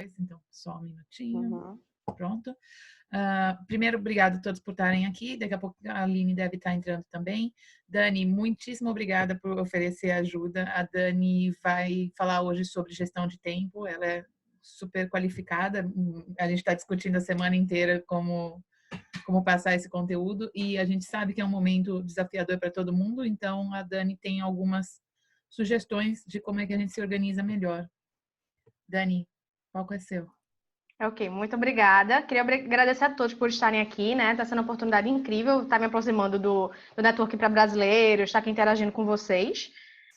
então só um minutinho. Uhum. Pronto. Primeiro, obrigado a todos por estarem aqui. Daqui a pouco a Aline deve estar entrando também. Dani, muitíssimo obrigada por oferecer ajuda. A Dani vai falar hoje sobre gestão de tempo. Ela é super qualificada. A gente está discutindo a semana inteira como passar esse conteúdo e a gente sabe que é um momento desafiador para todo mundo. Então, a Dani tem algumas sugestões de como é que a gente se organiza melhor. Dani, qual que é seu? Ok, muito obrigada. Queria agradecer a todos por estarem aqui, né? Está sendo uma oportunidade incrível estar me aproximando do networking para brasileiros, estar aqui interagindo com vocês.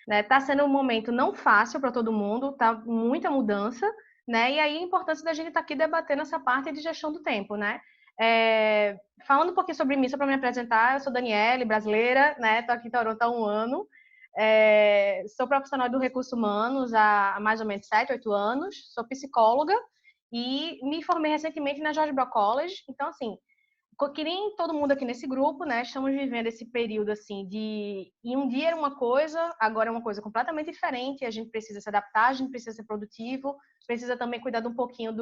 Está sendo um momento não fácil para todo mundo, tá muita mudança, né? E aí a importância da gente estar aqui debatendo essa parte de gestão do tempo, né? Falando um pouquinho sobre mim, só para me apresentar, eu sou Daniele, brasileira, né? Estou aqui em Toronto há 1 ano. Sou profissional do recursos humanos há mais ou menos 7, 8 anos. Sou psicóloga. E me formei recentemente na George Brown College. Então, assim, que nem todo mundo aqui nesse grupo, né? Estamos vivendo esse período, assim, de... E um dia era uma coisa, agora é uma coisa completamente diferente. A gente precisa se adaptar, a gente precisa ser produtivo, precisa também cuidar de um pouquinho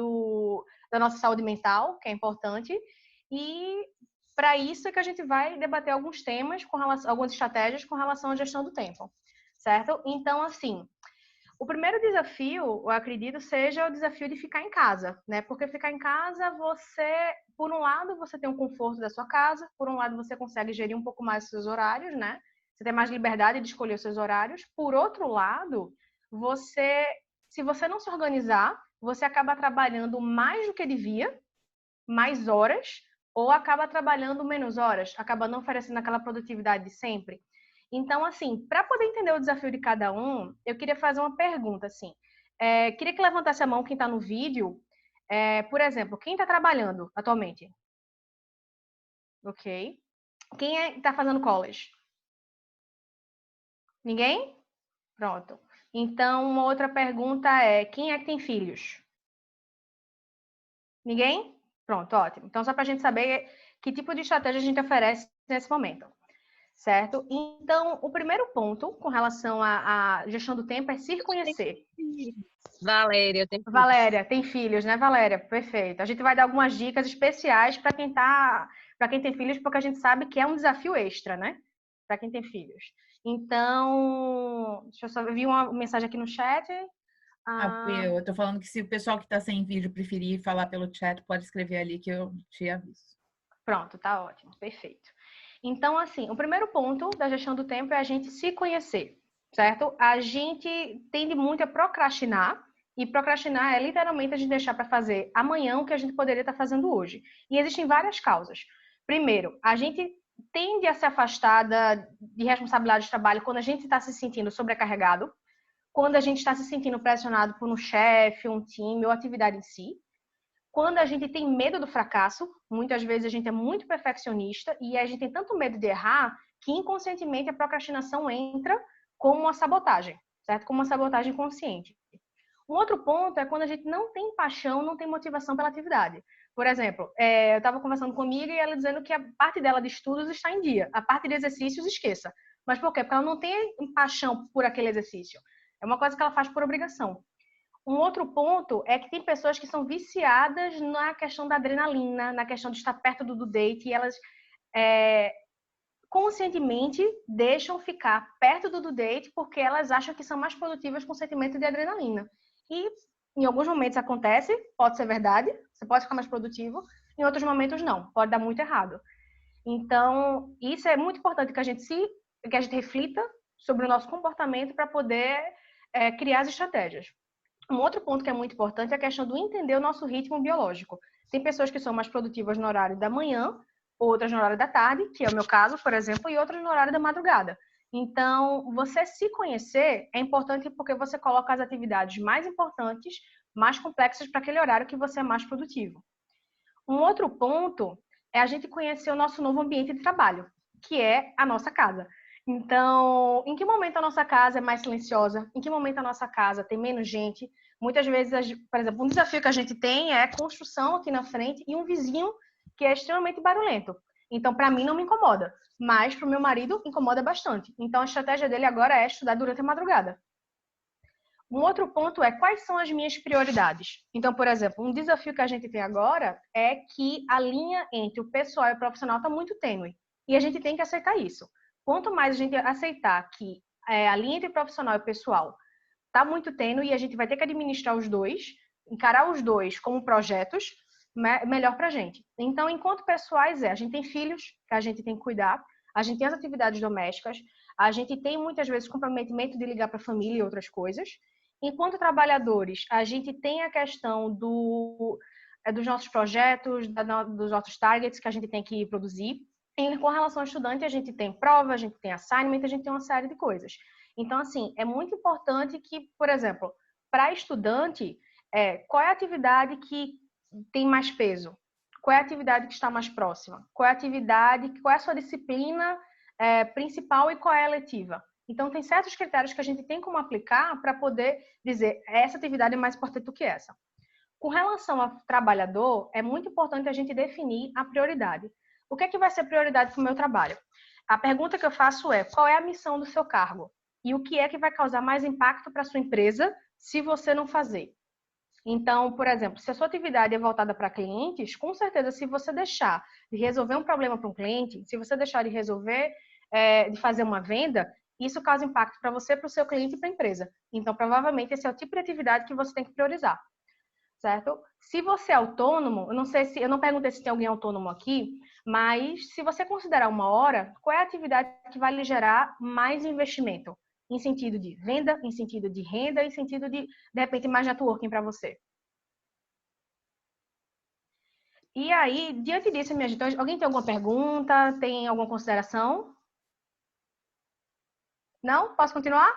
da nossa saúde mental, que é importante. E para isso é que a gente vai debater alguns temas, algumas estratégias com relação à gestão do tempo, certo? Então, assim... O primeiro desafio, eu acredito, seja o desafio de ficar em casa, né? Porque ficar em casa, por um lado, você tem o conforto da sua casa, por um lado, você consegue gerir um pouco mais os seus horários, né? Você tem mais liberdade de escolher os seus horários. Por outro lado, se você não se organizar, você acaba trabalhando mais do que devia, mais horas, ou acaba trabalhando menos horas, acaba não oferecendo aquela produtividade de sempre. Então, assim, para poder entender o desafio de cada um, eu queria fazer uma pergunta, assim. Queria que levantasse a mão quem está no vídeo. Por exemplo, quem está trabalhando atualmente? Ok. Quem está fazendo college? Ninguém? Pronto. Então, uma outra pergunta é, quem é que tem filhos? Ninguém? Pronto, ótimo. Então, só para a gente saber que tipo de estratégia a gente oferece nesse momento. Certo? Então, o primeiro ponto com relação à gestão do tempo é se conhecer. Valéria, eu tenho filhos. Valéria, tem filhos, né, Valéria? Perfeito. A gente vai dar algumas dicas especiais para quem tem filhos, porque a gente sabe que é um desafio extra, né? Para quem tem filhos. Então, deixa eu só ver uma mensagem aqui no chat. Eu tô falando que se o pessoal que está sem vídeo preferir falar pelo chat, pode escrever ali que eu te aviso. Pronto, tá ótimo, perfeito. Então, assim, o primeiro ponto da gestão do tempo é a gente se conhecer, certo? A gente tende muito a procrastinar, e procrastinar é literalmente a gente deixar para fazer amanhã o que a gente poderia estar fazendo hoje. E existem várias causas. Primeiro, a gente tende a se afastar de responsabilidade de trabalho quando a gente está se sentindo sobrecarregado, quando a gente está se sentindo pressionado por um chefe, um time ou atividade em si. Quando a gente tem medo do fracasso, muitas vezes a gente é muito perfeccionista e a gente tem tanto medo de errar que inconscientemente a procrastinação entra como uma sabotagem, certo? Como uma sabotagem consciente. Um outro ponto é quando a gente não tem paixão, não tem motivação pela atividade. Por exemplo, eu estava conversando com uma amiga e ela dizendo que a parte dela de estudos está em dia, a parte de exercícios esqueça. Mas por quê? Porque ela não tem paixão por aquele exercício. É uma coisa que ela faz por obrigação. Um outro ponto é que tem pessoas que são viciadas na questão da adrenalina, na questão de estar perto do date, e elas conscientemente deixam ficar perto do date porque elas acham que são mais produtivas com o sentimento de adrenalina. E em alguns momentos acontece, pode ser verdade, você pode ficar mais produtivo, em outros momentos não, pode dar muito errado. Então, isso é muito importante que a gente reflita sobre o nosso comportamento para poder criar as estratégias. Um outro ponto que é muito importante é a questão do entender o nosso ritmo biológico. Tem pessoas que são mais produtivas no horário da manhã, outras no horário da tarde, que é o meu caso, por exemplo, e outras no horário da madrugada. Então, você se conhecer é importante porque você coloca as atividades mais importantes, mais complexas para aquele horário que você é mais produtivo. Um outro ponto é a gente conhecer o nosso novo ambiente de trabalho, que é a nossa casa. Então, em que momento a nossa casa é mais silenciosa? Em que momento a nossa casa tem menos gente? Muitas vezes, por exemplo, um desafio que a gente tem é a construção aqui na frente e um vizinho que é extremamente barulhento. Então, para mim não me incomoda, mas para o meu marido incomoda bastante. Então, a estratégia dele agora é estudar durante a madrugada. Um outro ponto é quais são as minhas prioridades. Então, por exemplo, um desafio que a gente tem agora é que a linha entre o pessoal e o profissional está muito tênue. E a gente tem que aceitar isso. Quanto mais a gente aceitar que a linha entre o profissional e o pessoal está muito tênue e a gente vai ter que administrar os dois, encarar os dois como projetos, melhor para a gente. Então, enquanto pessoais, a gente tem filhos que a gente tem que cuidar, a gente tem as atividades domésticas, a gente tem muitas vezes comprometimento de ligar para a família e outras coisas. Enquanto trabalhadores, a gente tem a questão dos nossos projetos, dos nossos targets que a gente tem que produzir. E com relação ao estudante, a gente tem prova, a gente tem assignment, a gente tem uma série de coisas. Então, assim, é muito importante que, por exemplo, para estudante, qual é a atividade que tem mais peso? Qual é a atividade que está mais próxima? Qual é a atividade, qual é a sua disciplina principal e qual é a eletiva? Então, tem certos critérios que a gente tem como aplicar para poder dizer essa atividade é mais importante do que essa. Com relação ao trabalhador, é muito importante a gente definir a prioridade. O que é que vai ser prioridade para o meu trabalho? A pergunta que eu faço é, qual é a missão do seu cargo? E o que é que vai causar mais impacto para a sua empresa se você não fazer? Então, por exemplo, se a sua atividade é voltada para clientes, com certeza, se você deixar de resolver um problema para um cliente, se você deixar de resolver, de fazer uma venda, isso causa impacto para você, para o seu cliente e para a empresa. Então, provavelmente, esse é o tipo de atividade que você tem que priorizar, certo? Se você é autônomo, eu não perguntei se tem alguém autônomo aqui, mas se você considerar uma hora, qual é a atividade que vai lhe gerar mais investimento? Em sentido de venda, em sentido de renda, em sentido de repente, mais networking para você. E aí, diante disso, minha gente, alguém tem alguma pergunta? Tem alguma consideração? Não? Posso continuar?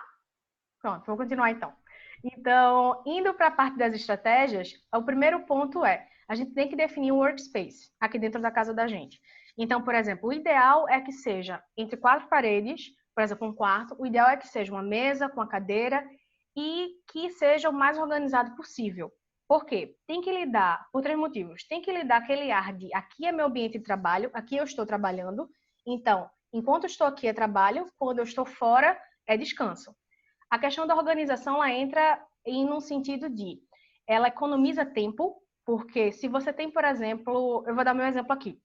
Pronto, vou continuar então. Então, indo para a parte das estratégias, o primeiro ponto a gente tem que definir um workspace aqui dentro da casa da gente. Então, por exemplo, o ideal é que seja entre 4 paredes, por exemplo, um quarto, o ideal é que seja uma mesa com a cadeira e que seja o mais organizado possível. Por quê? Tem que lidar, por 3 motivos. Tem que lidar aquele ar de aqui é meu ambiente de trabalho, aqui eu estou trabalhando. Então, enquanto eu estou aqui é trabalho, quando eu estou fora é descanso. A questão da organização, ela entra em um sentido de, ela economiza tempo, porque se você tem, por exemplo, eu vou dar meu exemplo aqui.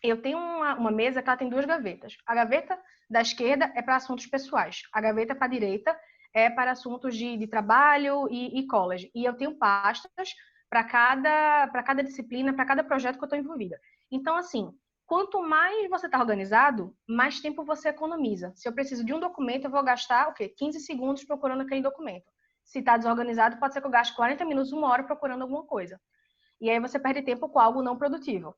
Eu tenho uma mesa que ela tem 2 gavetas. A gaveta da esquerda é para assuntos pessoais. A gaveta para a direita é para assuntos de trabalho e college. E eu tenho pastas para cada disciplina, para cada projeto que eu estou envolvida. Então, assim, quanto mais você está organizado, mais tempo você economiza. Se eu preciso de um documento, eu vou gastar 15 segundos procurando aquele documento. Se está desorganizado, pode ser que eu gaste 40 minutos, 1 hora procurando alguma coisa. E aí você perde tempo com algo não produtivo.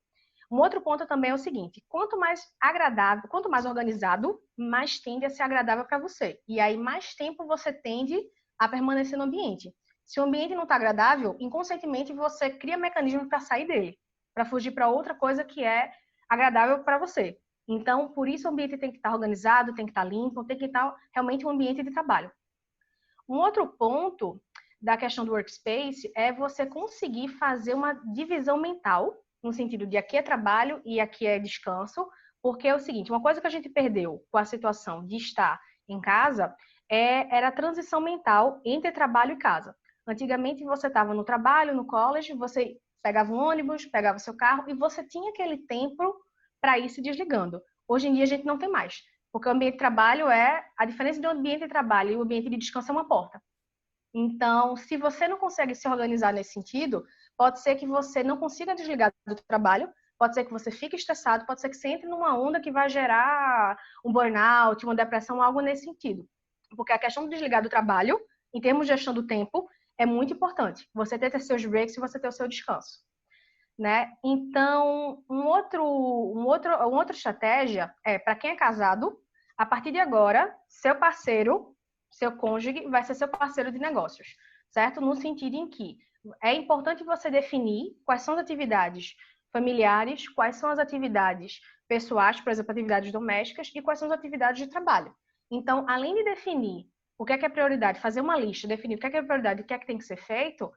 Um outro ponto também é o seguinte, quanto mais agradável, quanto mais organizado, mais tende a ser agradável para você. E aí mais tempo você tende a permanecer no ambiente. Se o ambiente não está agradável, inconscientemente você cria mecanismos para sair dele, para fugir para outra coisa que é agradável para você. Então, por isso o ambiente tem que estar organizado, tem que estar limpo, tem que estar realmente um ambiente de trabalho. Um outro ponto da questão do workspace é você conseguir fazer uma divisão mental, no sentido de aqui é trabalho e aqui é descanso, porque é o seguinte, uma coisa que a gente perdeu com a situação de estar em casa era a transição mental entre trabalho e casa. Antigamente você estava no trabalho, no college, você pegava um ônibus, pegava seu carro e você tinha aquele tempo para ir se desligando. Hoje em dia a gente não tem mais, porque o ambiente de trabalho a diferença do ambiente de trabalho e o ambiente de descanso é uma porta. Então, se você não consegue se organizar nesse sentido, pode ser que você não consiga desligar do trabalho, pode ser que você fique estressado, pode ser que você entre numa onda que vai gerar um burnout, uma depressão, algo nesse sentido. Porque a questão de desligar do trabalho, em termos de gestão do tempo, é muito importante. Você ter seus breaks e você ter o seu descanso. Né? Então, uma outra estratégia para quem é casado, a partir de agora, seu parceiro, seu cônjuge, vai ser seu parceiro de negócios, certo? No sentido em que é importante você definir quais são as atividades familiares, quais são as atividades pessoais, por exemplo, atividades domésticas, e quais são as atividades de trabalho. Então, além de definir o que é prioridade, fazer uma lista, definir o que é prioridade e o que é que tem que ser feito,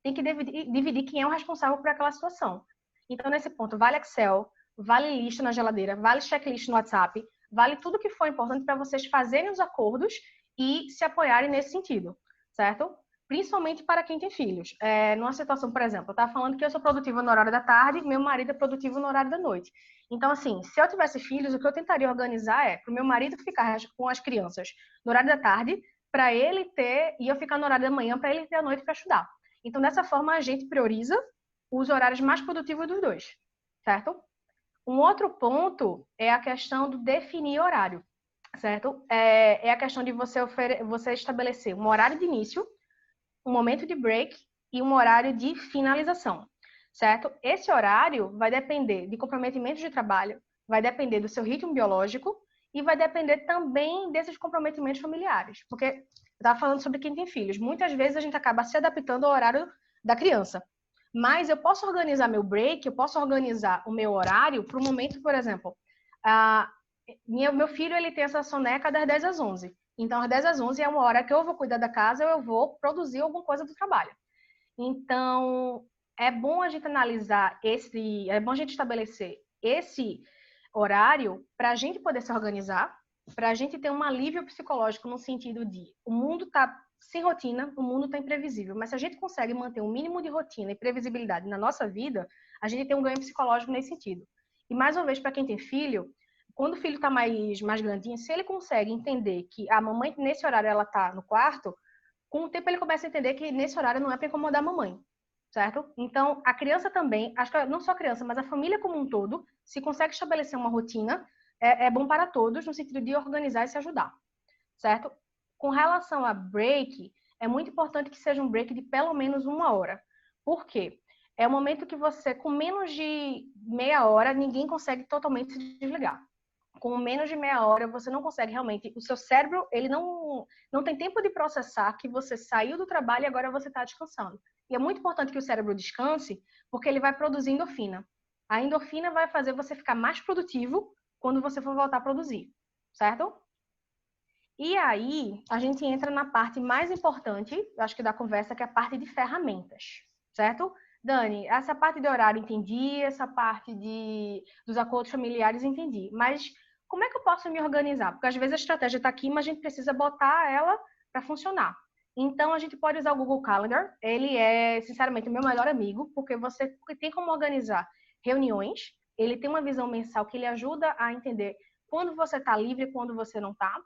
tem que dividir quem é o responsável por aquela situação. Então, nesse ponto, vale Excel, vale lista na geladeira, vale checklist no WhatsApp, vale tudo que for importante para vocês fazerem os acordos e se apoiarem nesse sentido, certo? principalmente para quem tem filhos. Numa situação, por exemplo, eu estava falando que eu sou produtiva no horário da tarde, meu marido é produtivo no horário da noite. Então, assim, se eu tivesse filhos, o que eu tentaria organizar é para o meu marido ficar com as crianças no horário da tarde, para ele ter, e eu ficar no horário da manhã para ele ter a noite para estudar. Então, dessa forma, a gente prioriza os horários mais produtivos dos dois, certo? Um outro ponto é a questão do definir horário, certo? É a questão de você estabelecer um horário de início, um momento de break e um horário de finalização, certo? Esse horário vai depender de comprometimento de trabalho, vai depender do seu ritmo biológico e vai depender também desses comprometimentos familiares, porque eu estava falando sobre quem tem filhos. Muitas vezes a gente acaba se adaptando ao horário da criança, mas eu posso organizar meu break, eu posso organizar o meu horário para o momento, por exemplo, meu filho ele tem essa soneca das 10 às 11. Então, às 10 às 11 é uma hora que eu vou cuidar da casa ou eu vou produzir alguma coisa do trabalho. Então, é bom a gente analisar é bom a gente estabelecer esse horário para a gente poder se organizar, para a gente ter um alívio psicológico no sentido de o mundo está sem rotina, o mundo está imprevisível, mas se a gente consegue manter um mínimo de rotina e previsibilidade na nossa vida, a gente tem um ganho psicológico nesse sentido. E mais uma vez, para quem tem filho, quando o filho está mais grandinho, se ele consegue entender que a mamãe, nesse horário, ela está no quarto, com o tempo ele começa a entender que nesse horário não é para incomodar a mamãe, certo? Então, a criança também, acho que não só a criança, mas a família como um todo, se consegue estabelecer uma rotina, é bom para todos, no sentido de organizar e se ajudar, certo? Com relação a break, é muito importante que seja um break de pelo menos 1 hora. Por quê? É o momento que você, com menos de meia hora, ninguém consegue totalmente se desligar. Com menos de meia hora, você não consegue realmente... O seu cérebro, ele não tem tempo de processar que você saiu do trabalho e agora você está descansando. E é muito importante que o cérebro descanse, porque ele vai produzir endorfina. A endorfina vai fazer você ficar mais produtivo quando você for voltar a produzir, certo? E aí, a gente entra na parte mais importante, eu acho que da conversa, que é a parte de ferramentas, certo? Dani, essa parte de horário entendi, essa parte dos acordos familiares entendi, mas como é que eu posso me organizar? Porque às vezes a estratégia está aqui, mas a gente precisa botar ela para funcionar. Então, a gente pode usar o Google Calendar, ele é, sinceramente, o meu melhor amigo, porque você tem como organizar reuniões, ele tem uma visão mensal que lhe ajuda a entender quando você está livre e quando você não está.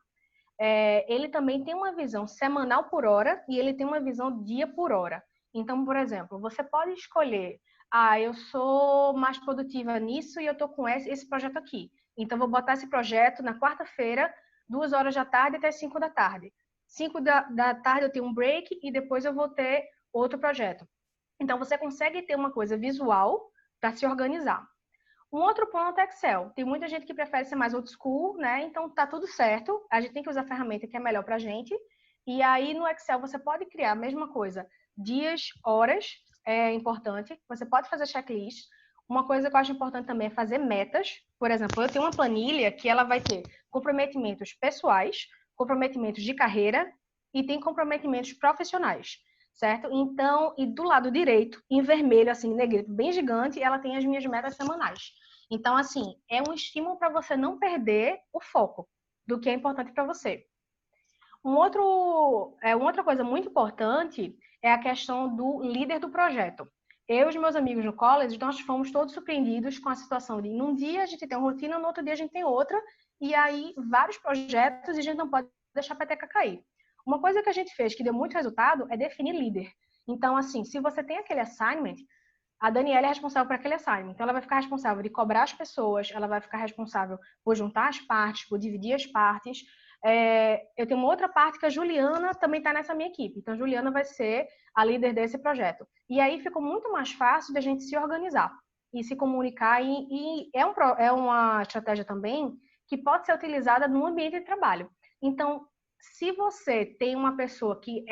Ele também tem uma visão semanal por hora e ele tem uma visão dia por hora. Então, por exemplo, você pode escolher, eu sou mais produtiva nisso e eu estou com esse projeto aqui. Então, vou botar esse projeto na quarta-feira, 2 horas da tarde até 5 da tarde. 5 da tarde eu tenho um break e depois eu vou ter outro projeto. Então, você consegue ter uma coisa visual para se organizar. Um outro ponto é Excel. Tem muita gente que prefere ser mais old school, né? Então, tá tudo certo. A gente tem que usar a ferramenta que é melhor pra gente. E aí, no Excel, você pode criar a mesma coisa. Dias, horas, é importante. Você pode fazer checklist. Uma coisa que eu acho importante também é fazer metas. Por exemplo, eu tenho uma planilha que ela vai ter comprometimentos pessoais, comprometimentos de carreira e tem comprometimentos profissionais, certo? Então, e do lado direito, em vermelho, assim, negrito, bem gigante, ela tem as minhas metas semanais. Então, assim, é um estímulo para você não perder o foco do que é importante para você. Uma outra coisa muito importante é a questão do líder do projeto. Eu e os meus amigos no college, nós fomos todos surpreendidos com a situação de num dia a gente tem uma rotina, no outro dia a gente tem outra, e aí vários projetos e a gente não pode deixar a peteca cair. Uma coisa que a gente fez que deu muito resultado é definir líder. Então, assim, se você tem aquele assignment, a Daniela é responsável por aquele assignment. Então, ela vai ficar responsável de cobrar as pessoas, ela vai ficar responsável por juntar as partes, por dividir as partes. Eu tenho uma outra parte que a Juliana também está nessa minha equipe. Então, a Juliana vai ser a líder desse projeto. E aí ficou muito mais fácil da gente se organizar e se comunicar. E é uma estratégia também que pode ser utilizada no ambiente de trabalho. Então, se você tem uma pessoa que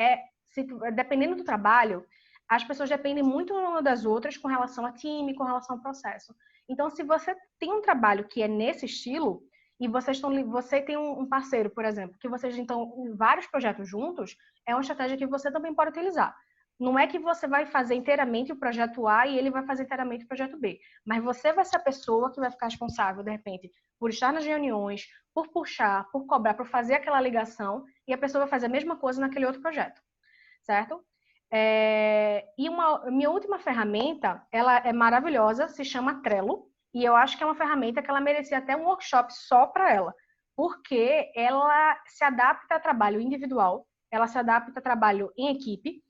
dependendo do trabalho, as pessoas dependem muito uma das outras com relação a time, com relação ao processo. Então, se você tem um trabalho que é nesse estilo, e você tem um parceiro, por exemplo, que vocês estão em vários projetos juntos, é uma estratégia que você também pode utilizar. Não é que você vai fazer inteiramente o projeto A e ele vai fazer inteiramente o projeto B, mas você vai ser a pessoa que vai ficar responsável, de repente, por estar nas reuniões, por puxar, por cobrar, por fazer aquela ligação, e a pessoa vai fazer a mesma coisa naquele outro projeto, certo? E minha última ferramenta, ela é maravilhosa, se chama Trello, e eu acho que é uma ferramenta que ela merecia até um workshop só para ela, porque ela se adapta a trabalho individual, ela se adapta a trabalho em equipe,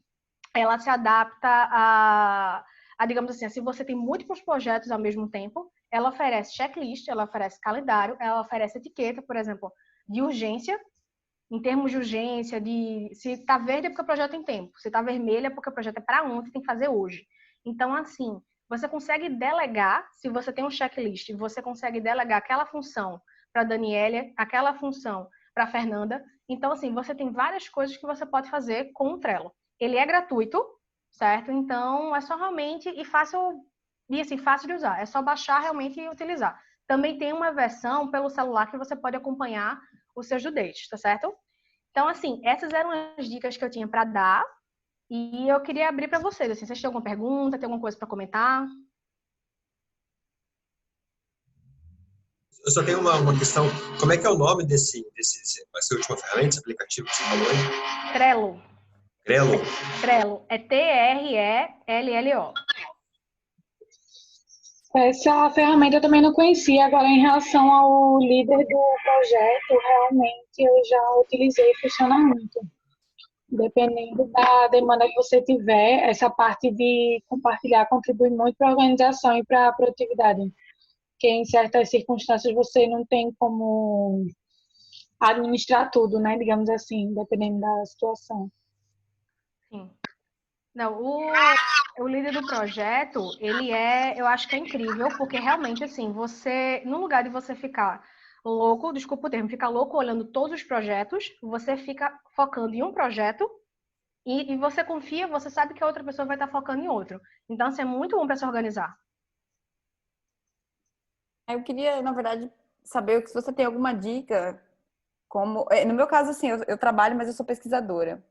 ela se adapta digamos assim, se você tem múltiplos projetos ao mesmo tempo, ela oferece checklist, ela oferece calendário, ela oferece etiqueta, por exemplo, de urgência, em termos de urgência, se está verde é porque o projeto tem tempo, se está vermelho é porque o projeto é para ontem, tem que fazer hoje. Então, assim, você consegue delegar, se você tem um checklist, você consegue delegar aquela função para a Daniela, aquela função para a Fernanda. Então, assim, você tem várias coisas que você pode fazer com o Trello. Ele é gratuito, certo? Então, é só realmente fácil de usar. É só baixar realmente e utilizar. Também tem uma versão pelo celular que você pode acompanhar os seus due dates, tá certo? Então, assim, essas eram as dicas que eu tinha para dar e eu queria abrir para vocês. Assim, vocês têm alguma pergunta, tem alguma coisa para comentar? Eu só tenho uma questão. Como é que é o nome essa última ferramenta, esse aplicativo que você falou aí? Trello. Trello? Trello. É Trello. Essa ferramenta eu também não conhecia. Agora, em relação ao líder do projeto, realmente eu já utilizei e funciona muito. Dependendo da demanda que você tiver, essa parte de compartilhar contribui muito para a organização e para a produtividade. Porque em certas circunstâncias você não tem como administrar tudo, né? Digamos assim, dependendo da situação. Sim. Não, o líder do projeto, eu acho que é incrível, porque realmente, assim, no lugar de você ficar louco, desculpa o termo, ficar louco olhando todos os projetos, você fica focando em um projeto e você confia, você sabe que a outra pessoa vai estar focando em outro. Então, assim, é muito bom para se organizar. Eu queria, na verdade, saber se você tem alguma dica, no meu caso, assim, eu trabalho, mas eu sou pesquisadora.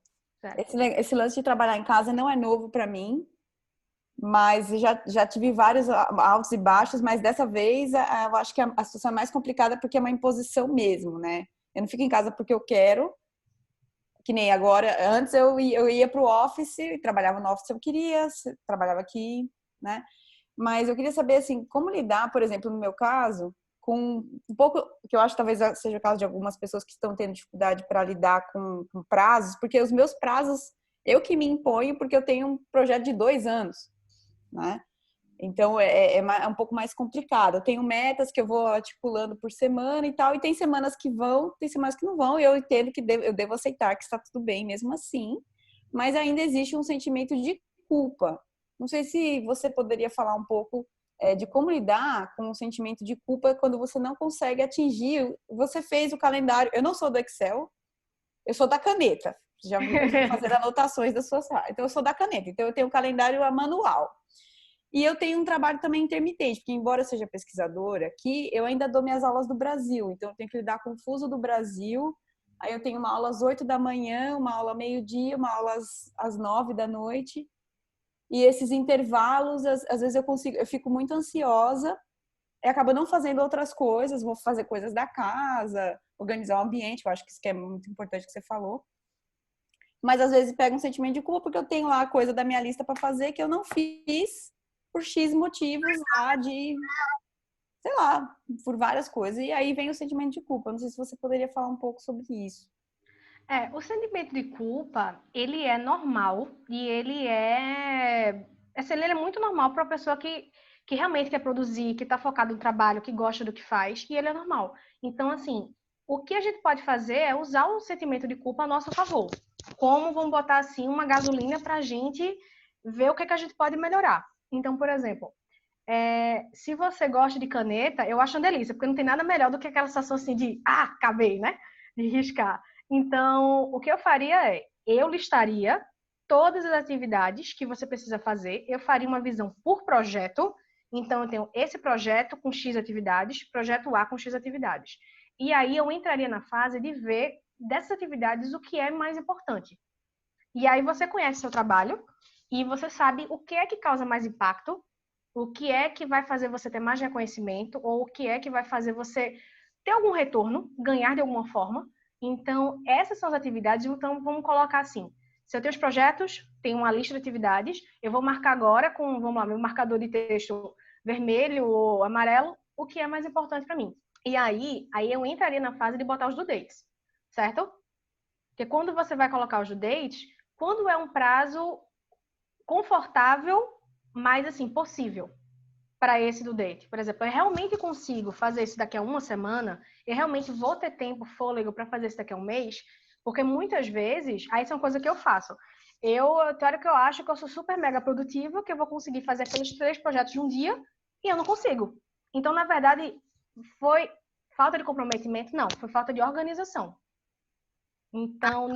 Esse lance de trabalhar em casa não é novo para mim, mas já tive vários altos e baixos, mas dessa vez eu acho que a situação é mais complicada porque é uma imposição mesmo, né? Eu não fico em casa porque eu quero, que nem agora. Antes eu ia para o office, trabalhava no office se eu queria, trabalhava aqui, né? Mas eu queria saber, assim, como lidar, por exemplo, no meu caso, com um pouco, que eu acho que talvez seja o caso de algumas pessoas que estão tendo dificuldade para lidar com prazos, porque os meus prazos, eu que me imponho, porque eu tenho um projeto de 2 anos, né? Então, é um pouco mais complicado. Eu tenho metas que eu vou articulando por semana e tal, e tem semanas que vão, tem semanas que não vão, e eu entendo que eu devo aceitar que está tudo bem mesmo assim, mas ainda existe um sentimento de culpa. Não sei se você poderia falar um pouco de como lidar com o sentimento de culpa quando você não consegue atingir. Você fez o calendário. Eu não sou do Excel, eu sou da caneta. Já vou fazer anotações das suas. Então, eu sou da caneta. Então, eu tenho o calendário manual. E eu tenho um trabalho também intermitente, porque embora eu seja pesquisadora aqui, eu ainda dou minhas aulas do Brasil. Então, eu tenho que lidar com o fuso do Brasil. Aí eu tenho uma aula às 8 da manhã, uma aula meio-dia, uma aula às 9 da noite. E esses intervalos, às vezes eu fico muito ansiosa e acabo não fazendo outras coisas, vou fazer coisas da casa, organizar o ambiente, eu acho que isso que é muito importante que você falou. Mas às vezes pega um sentimento de culpa porque eu tenho lá a coisa da minha lista para fazer que eu não fiz por X motivos lá sei lá, por várias coisas. E aí vem o sentimento de culpa. Não sei se você poderia falar um pouco sobre isso. O sentimento de culpa, ele é normal e ele é muito normal para uma pessoa que realmente quer produzir, que está focado no trabalho, que gosta do que faz, e ele é normal. Então, assim, o que a gente pode fazer é usar o sentimento de culpa a nosso favor. Como, vamos botar assim, uma gasolina para a gente ver o que a gente pode melhorar. Então, por exemplo, se você gosta de caneta, eu acho uma delícia, porque não tem nada melhor do que aquela sensação assim de, acabei, né? De riscar. Então, o que eu faria eu listaria todas as atividades que você precisa fazer, eu faria uma visão por projeto, então eu tenho esse projeto com X atividades, projeto A com X atividades. E aí eu entraria na fase de ver dessas atividades o que é mais importante. E aí você conhece seu trabalho e você sabe o que é que causa mais impacto, o que é que vai fazer você ter mais reconhecimento, ou o que é que vai fazer você ter algum retorno, ganhar de alguma forma. Então, essas são as atividades. Então, vamos colocar assim, Se eu tenho os projetos, tenho uma lista de atividades, eu vou marcar agora com, vamos lá, meu marcador de texto vermelho ou amarelo, o que é mais importante para mim. E aí eu entraria na fase de botar os due dates, certo? Porque quando você vai colocar os due dates, quando é um prazo confortável, mas assim, possível para esse due date. Por exemplo, eu realmente consigo fazer isso daqui a uma semana, eu realmente vou ter tempo, fôlego para fazer isso daqui a um mês, porque muitas vezes, aí são coisas que eu faço. Teórico, eu acho que eu sou super mega produtiva, que eu vou conseguir fazer aqueles 3 projetos de um dia, e eu não consigo. Então, na verdade, foi falta de comprometimento? Não, foi falta de organização. Então,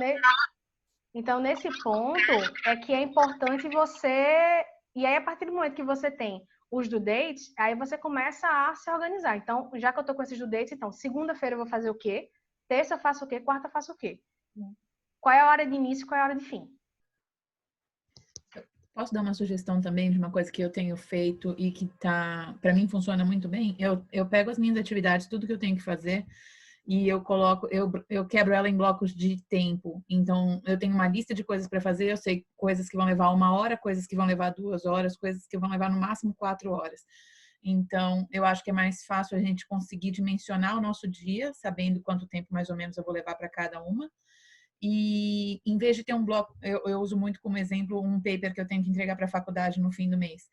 nesse ponto, é que é importante você... E aí, a partir do momento que você tem os due dates, aí você começa a se organizar. Então, já que eu tô com esses due dates, então, segunda-feira eu vou fazer o quê? Terça eu faço o quê? Quarta eu faço o quê? Qual é a hora de início, qual é a hora de fim? Posso dar uma sugestão também de uma coisa que eu tenho feito e que para mim funciona muito bem? Eu pego as minhas atividades, tudo que eu tenho que fazer, e eu quebro ela em blocos de tempo. Então, eu tenho uma lista de coisas para fazer, eu sei coisas que vão levar 1 hora, coisas que vão levar 2 horas, coisas que vão levar no máximo 4 horas. Então, eu acho que é mais fácil a gente conseguir dimensionar o nosso dia, sabendo quanto tempo mais ou menos eu vou levar para cada uma. E em vez de ter um bloco, eu uso muito como exemplo um paper que eu tenho que entregar para a faculdade no fim do mês.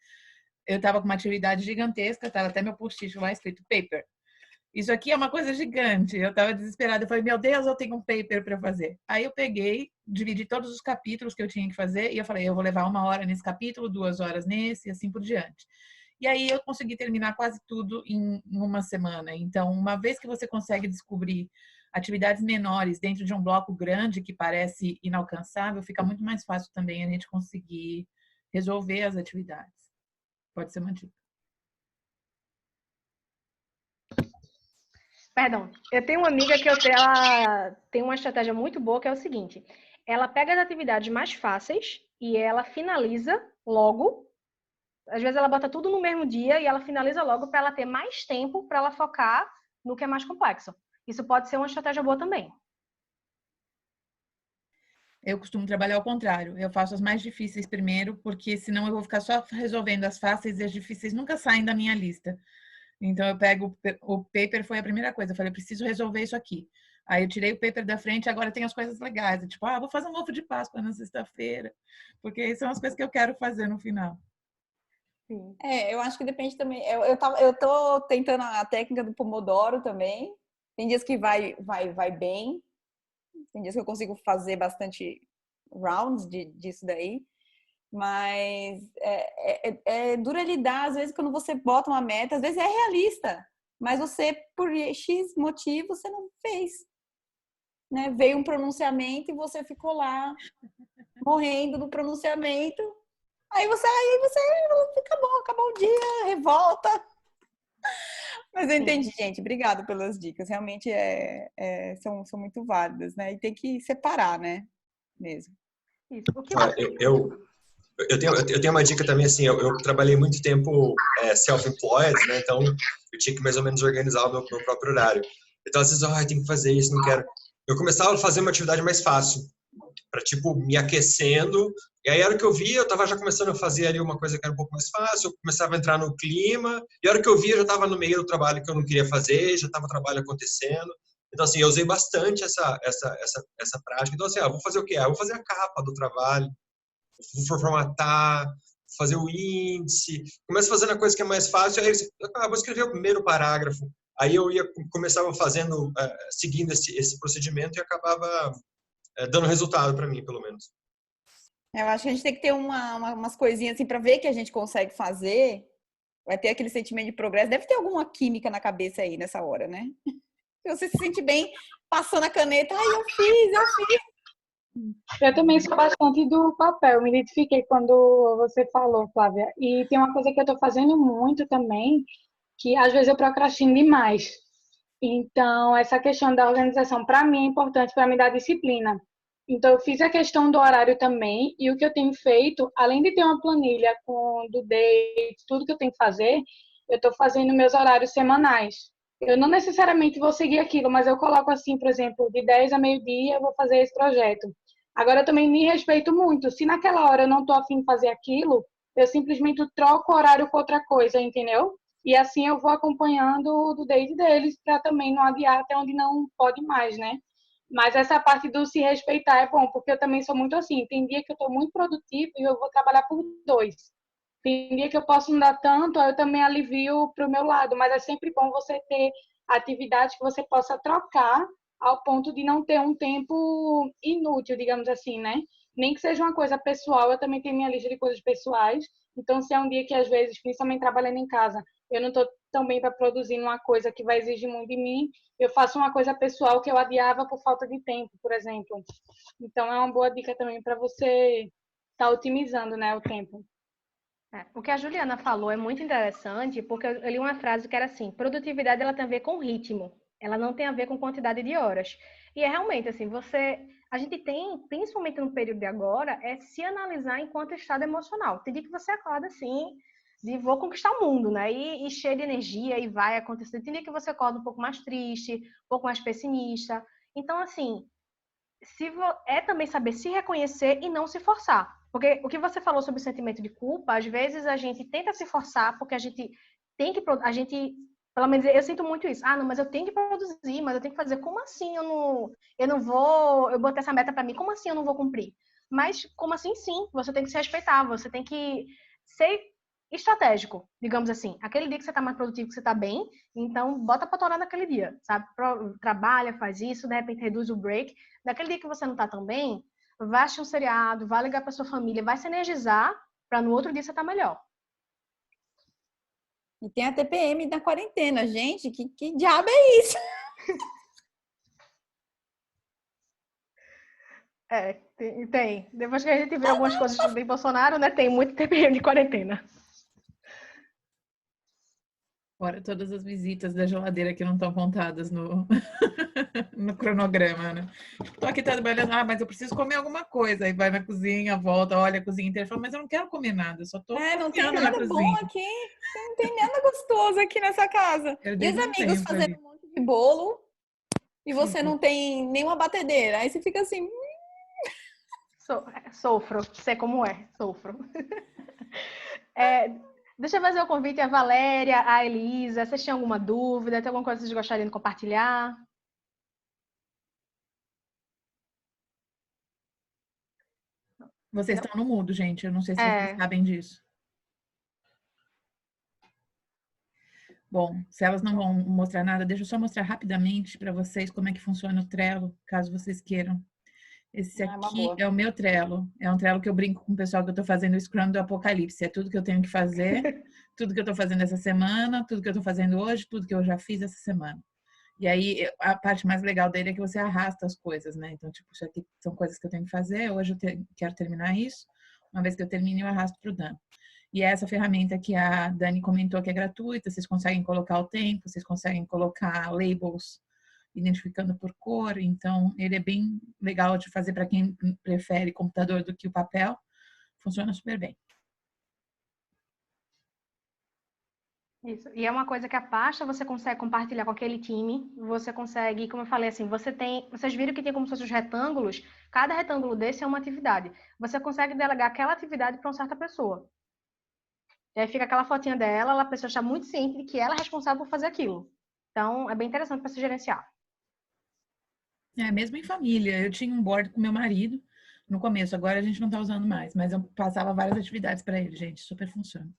Eu estava com uma atividade gigantesca, estava até meu post-it lá escrito paper. Isso aqui é uma coisa gigante. Eu estava desesperada. Eu falei, meu Deus, eu tenho um paper para fazer. Aí eu peguei, dividi todos os capítulos que eu tinha que fazer e eu falei, eu vou levar 1 hora nesse capítulo, 2 horas nesse e assim por diante. E aí eu consegui terminar quase tudo em 1 semana. Então, uma vez que você consegue descobrir atividades menores dentro de um bloco grande que parece inalcançável, fica muito mais fácil também a gente conseguir resolver as atividades. Pode ser uma dica. Perdão, eu tenho uma amiga que ela tem uma estratégia muito boa, que é o seguinte: ela pega as atividades mais fáceis e ela finaliza logo. Às vezes ela bota tudo no mesmo dia e ela finaliza logo para ela ter mais tempo para ela focar no que é mais complexo. Isso pode ser uma estratégia boa também. Eu costumo trabalhar ao contrário. Eu faço as mais difíceis primeiro, porque senão eu vou ficar só resolvendo as fáceis e as difíceis nunca saem da minha lista. Então, eu pego o paper, foi a primeira coisa. Eu falei, preciso resolver isso aqui. Aí eu tirei o paper da frente e agora tem as coisas legais. Tipo, vou fazer um ovo de Páscoa na sexta-feira. Porque são as coisas que eu quero fazer no final. Sim. Eu acho que depende também. Eu tô tentando a técnica do Pomodoro também. Tem dias que vai bem. Tem dias que eu consigo fazer bastante rounds disso daí. Mas é duro lidar, às vezes, quando você bota uma meta, às vezes é realista, mas você, por X motivo, você não fez. Né? Veio um pronunciamento e você ficou lá, morrendo do pronunciamento. Aí você acabou o dia, revolta. Mas eu entendi, gente. Obrigada pelas dicas. Realmente são muito válidas, né? E tem que separar, né? Mesmo. Isso. O que Eu tenho uma dica também, assim, eu trabalhei muito tempo self-employed, né? Então eu tinha que mais ou menos organizar o meu próprio horário. Então, às vezes, eu tenho que fazer isso, não quero. Eu começava a fazer uma atividade mais fácil, para, tipo, me aquecendo. E aí, a hora que eu via, eu estava já começando a fazer ali uma coisa que era um pouco mais fácil, eu começava a entrar no clima, e a hora que eu via, eu já estava no meio do trabalho que eu não queria fazer, já estava o trabalho acontecendo. Então, assim, eu usei bastante essa prática. Então, assim, vou fazer o quê? Vou fazer a capa do trabalho, vou formatar, fazer o índice. Começo fazendo a coisa que é mais fácil, aí eu vou escrever o primeiro parágrafo. Aí eu começava fazendo, seguindo esse procedimento e acabava dando resultado para mim, pelo menos. Eu acho que a gente tem que ter umas coisinhas assim para ver que a gente consegue fazer. Vai ter aquele sentimento de progresso. Deve ter alguma química na cabeça aí nessa hora, né? Você se sente bem passando a caneta. Ai, eu fiz. Eu também sou bastante do papel. Me identifiquei quando você falou, Flávia. E tem uma coisa que eu estou fazendo muito também, que às vezes eu procrastino demais. Então, essa questão da organização, para mim, é importante para me dar disciplina. Então, eu fiz a questão do horário também, e o que eu tenho feito, além de ter uma planilha com do date, tudo que eu tenho que fazer, eu estou fazendo meus horários semanais. Eu não necessariamente vou seguir aquilo, mas eu coloco assim, por exemplo, de 10 a meio-dia eu vou fazer esse projeto. Agora, eu também me respeito muito. Se naquela hora eu não tô afim de fazer aquilo, eu simplesmente troco o horário com outra coisa, entendeu? E assim eu vou acompanhando do date deles para também não adiar até onde não pode mais, né? Mas essa parte do se respeitar é bom, porque eu também sou muito assim. Tem dia que eu estou muito produtivo e eu vou trabalhar por 2. Tem dia que eu posso não dar tanto, aí eu também alivio para o meu lado. Mas é sempre bom você ter atividades que você possa trocar ao ponto de não ter um tempo inútil, digamos assim, né? Nem que seja uma coisa pessoal, eu também tenho minha lista de coisas pessoais. Então, se é um dia que, às vezes, principalmente trabalhando em casa, eu não estou tão bem para produzir uma coisa que vai exigir muito de mim, eu faço uma coisa pessoal que eu adiava por falta de tempo, por exemplo. Então, é uma boa dica também para você estar otimizando, né, o tempo. O que a Juliana falou é muito interessante, porque eu li uma frase que era assim: produtividade ela tem a ver com ritmo, ela não tem a ver com quantidade de horas. E é realmente assim, a gente tem, principalmente no período de agora, é se analisar enquanto estado emocional. Tem dia que você acorda assim, de vou conquistar o mundo, né? E cheio de energia e vai acontecer. Tem dia que você acorda um pouco mais triste, um pouco mais pessimista. Então, assim, é também saber se reconhecer e não se forçar. Porque o que você falou sobre o sentimento de culpa, às vezes a gente tenta se forçar porque a gente tem que, pelo menos eu sinto muito isso. Ah, não, mas eu tenho que produzir, mas eu tenho que fazer. Como assim eu não vou, eu botei essa meta para mim, como assim eu não vou cumprir? Mas como assim sim, você tem que se respeitar, você tem que ser estratégico, digamos assim. Aquele dia que você está mais produtivo, que você está bem, então bota para torar naquele dia, sabe? Trabalha, faz isso, de repente reduz o break. Naquele dia que você não está tão bem, vai assistir um seriado, vai ligar para sua família, vai se energizar para no outro dia você estar melhor. E tem a TPM da quarentena, gente, que diabo é isso? Tem. Depois que a gente vê algumas coisas de Bolsonaro, né, tem muito TPM de quarentena. Fora todas as visitas da geladeira que não estão contadas no, no cronograma, né? Tô aqui trabalhando, mas eu preciso comer alguma coisa. Aí vai na cozinha, volta, olha a cozinha inteira e fala, mas eu não quero comer nada, eu só tô Não tem cozinhando na nada bom cozinha. aqui, não tem nada gostoso aqui nessa casa. E os amigos fazendo um monte de bolo e você não tem nenhuma batedeira. Aí você fica assim... Sofro, sei como é, sofro. Deixa eu fazer o convite à Valéria, à Elisa. Vocês tinham alguma dúvida? Tem alguma coisa que vocês gostariam de compartilhar? Vocês estão no mudo, gente. Eu não sei se vocês sabem disso. Bom, se elas não vão mostrar nada, deixa eu só mostrar rapidamente para vocês como é que funciona o Trello, caso vocês queiram. Esse aqui é o meu Trello. É um Trello que eu brinco com o pessoal que eu estou fazendo o Scrum do Apocalipse. É tudo que eu tenho que fazer, tudo que eu estou fazendo essa semana, tudo que eu estou fazendo hoje, tudo que eu já fiz essa semana. E aí, a parte mais legal dele é que você arrasta as coisas, né? Então, tipo, isso aqui são coisas que eu tenho que fazer, hoje eu quero terminar isso. Uma vez que eu termine, eu arrasto para o Dan. E é essa ferramenta que a Dani comentou que é gratuita, vocês conseguem colocar o tempo, vocês conseguem colocar labels identificando por cor, então ele é bem legal de fazer para quem prefere computador do que o papel, funciona super bem. Isso. E é uma coisa que a pasta você consegue compartilhar com aquele time, você consegue, como eu falei assim, vocês viram que tem como se fossem os retângulos, cada retângulo desse é uma atividade. Você consegue delegar aquela atividade para uma certa pessoa. E aí fica aquela fotinha dela, a pessoa está muito ciente de que ela é responsável por fazer aquilo. Então, é bem interessante para se gerenciar. Mesmo em família. Eu tinha um board com meu marido no começo, agora a gente não está usando mais, mas eu passava várias atividades para ele, gente, super funciona.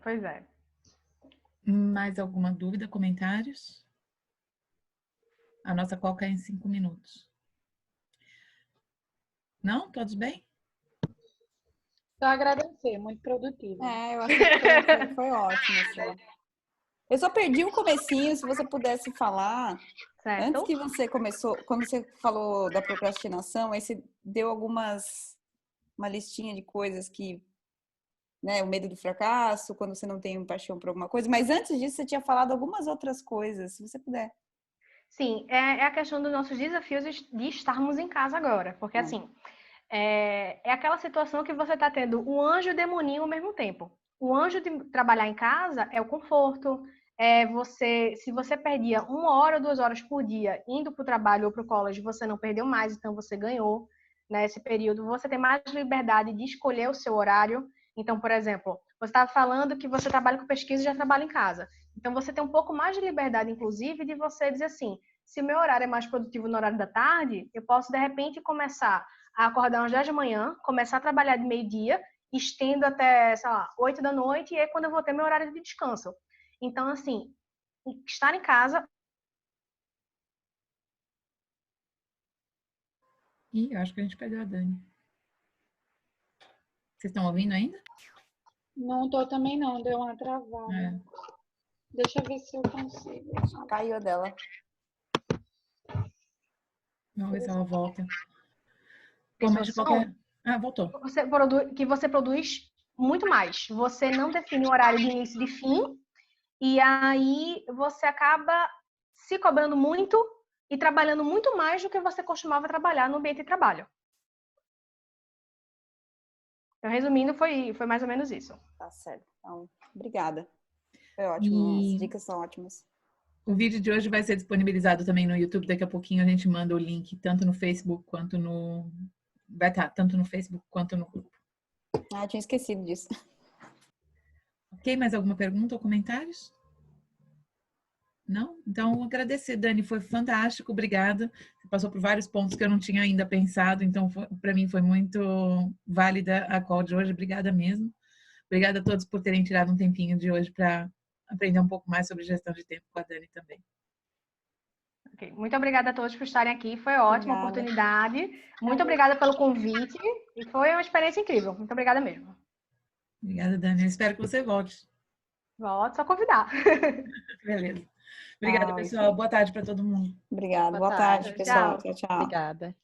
Pois é. Mais alguma dúvida, comentários? A nossa call cai em 5 minutos. Não? Todos bem? Só agradecer, muito produtivo. Eu acho que foi ótimo. Assim. Eu só perdi o comecinho, se você pudesse falar. Certo. Antes que você começou, quando você falou da procrastinação, aí você deu uma listinha de coisas que, né, o medo do fracasso, quando você não tem paixão por alguma coisa, mas antes disso você tinha falado algumas outras coisas, se você puder. Sim, é a questão dos nossos desafios de estarmos em casa agora, porque assim, é aquela situação que você está tendo o anjo e o demoninho ao mesmo tempo. O anjo de trabalhar em casa é o conforto, se você perdia 1 hora ou 2 horas por dia indo para o trabalho ou para o college, você não perdeu mais, então você ganhou nesse período. Você tem mais liberdade de escolher o seu horário. Então, por exemplo, você estava falando que você trabalha com pesquisa e já trabalha em casa. Então, você tem um pouco mais de liberdade, inclusive, de você dizer assim, se o meu horário é mais produtivo no horário da tarde, eu posso, de repente, começar a acordar às 10 da manhã, começar a trabalhar de meio-dia, estendo até, sei lá, 8 da noite, e é quando eu vou ter meu horário de descanso. Então, assim, estar em casa... Ih, eu acho que a gente perdeu a Dani. Vocês estão ouvindo ainda? Não tô também não, deu uma travada. É. Deixa eu ver se eu consigo. Caiu dela. Vamos ver se ela volta. Bom, mas de qualquer... Ah, voltou. Que você produz muito mais. Você não define o horário de início e de fim, e aí você acaba se cobrando muito e trabalhando muito mais do que você costumava trabalhar no ambiente de trabalho. Então, resumindo, foi mais ou menos isso. Tá certo. Então, obrigada. Foi ótimo. As dicas são ótimas. O vídeo de hoje vai ser disponibilizado também no YouTube. Daqui a pouquinho a gente manda o link tanto no Facebook quanto no... Vai estar tanto no Facebook quanto no grupo. Ah, tinha esquecido disso. Ok, mais alguma pergunta ou comentários? Não? Então, agradecer, Dani, foi fantástico, obrigada. Você passou por vários pontos que eu não tinha ainda pensado, então para mim foi muito válida a call de hoje, obrigada mesmo. Obrigada a todos por terem tirado um tempinho de hoje para aprender um pouco mais sobre gestão de tempo com a Dani também. Okay. Muito obrigada a todos por estarem aqui, foi ótima oportunidade. Muito obrigada pelo convite e foi uma experiência incrível. Muito obrigada mesmo. Obrigada, Dani. Eu espero que você volte. Volte, só convidar. Beleza. Obrigada, pessoal. Boa tarde para todo mundo. Obrigada. Boa tarde, pessoal. Tchau, tchau. Obrigada.